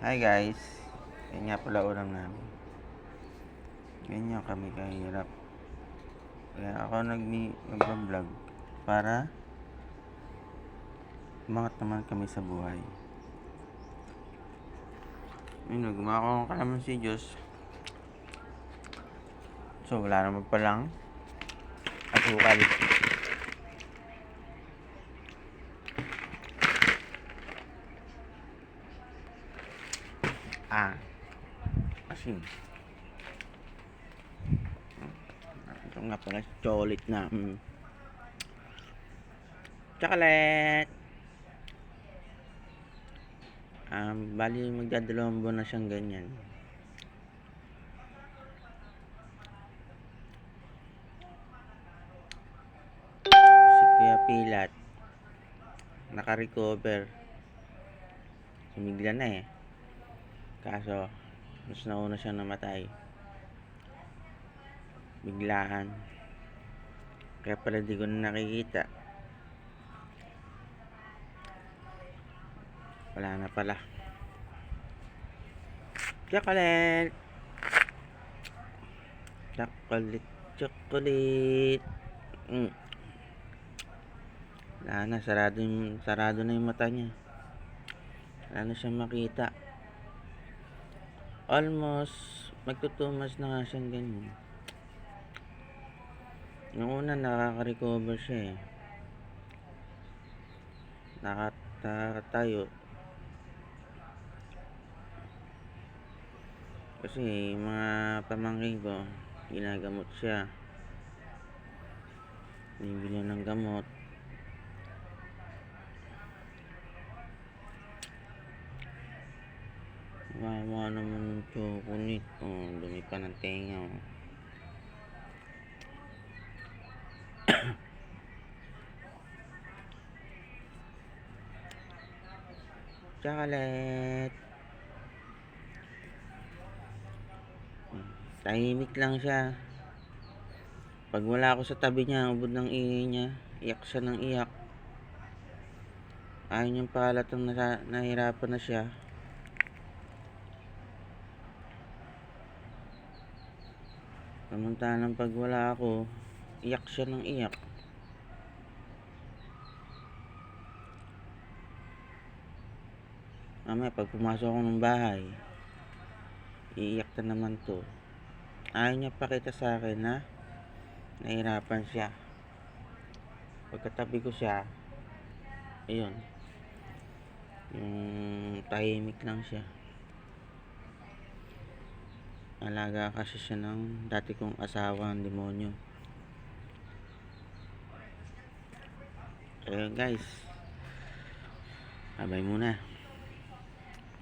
Hi guys, yan nga pala ulam namin. Ganyan kami kahirap. Kaya ako nag-vlog para umangat naman kami sa buhay. Yun, gumagawa ko kalamansi Diyos. So wala naman palang asukal. Asin. Ito nga pala chocolate na chocolate. Bali magdadalawang buwan na siyang ganyan. Si Kuya Pilat naka-recover. Sumigla na kaso mas nauna siyang namatay biglaan, kaya pala di ko na nakikita. Wala na pala. Chocolate wala na, sarado na yung mata niya, wala na siyang makita. Almost magtutumas na nga siyang ganyan. Yung una nakaka-recover siya nakatayo kasi mga pamangkin ko ginagamot siya, bibili ng gamot. Wawa naman yung chocolate. Dumi pa ng tenga. Chocolate. Tahimik lang siya. Pag wala ako sa tabi niya, ubod ng ingay niya, iyak siya ng iyak. Ayaw niyang pahalatang nahirapan na siya. Samantalang pag wala ako, iyak siya ng iyak. Mamaya pag pumasok ako ng bahay, iiyak na naman to. Ayaw niya pakita sa akin na nahirapan siya. Pagkatabi ko siya, ayun, yung tahimik lang siya. Alaga kasi siya ng dati kong asawa, ang demonyo. Ayun guys, bye muna.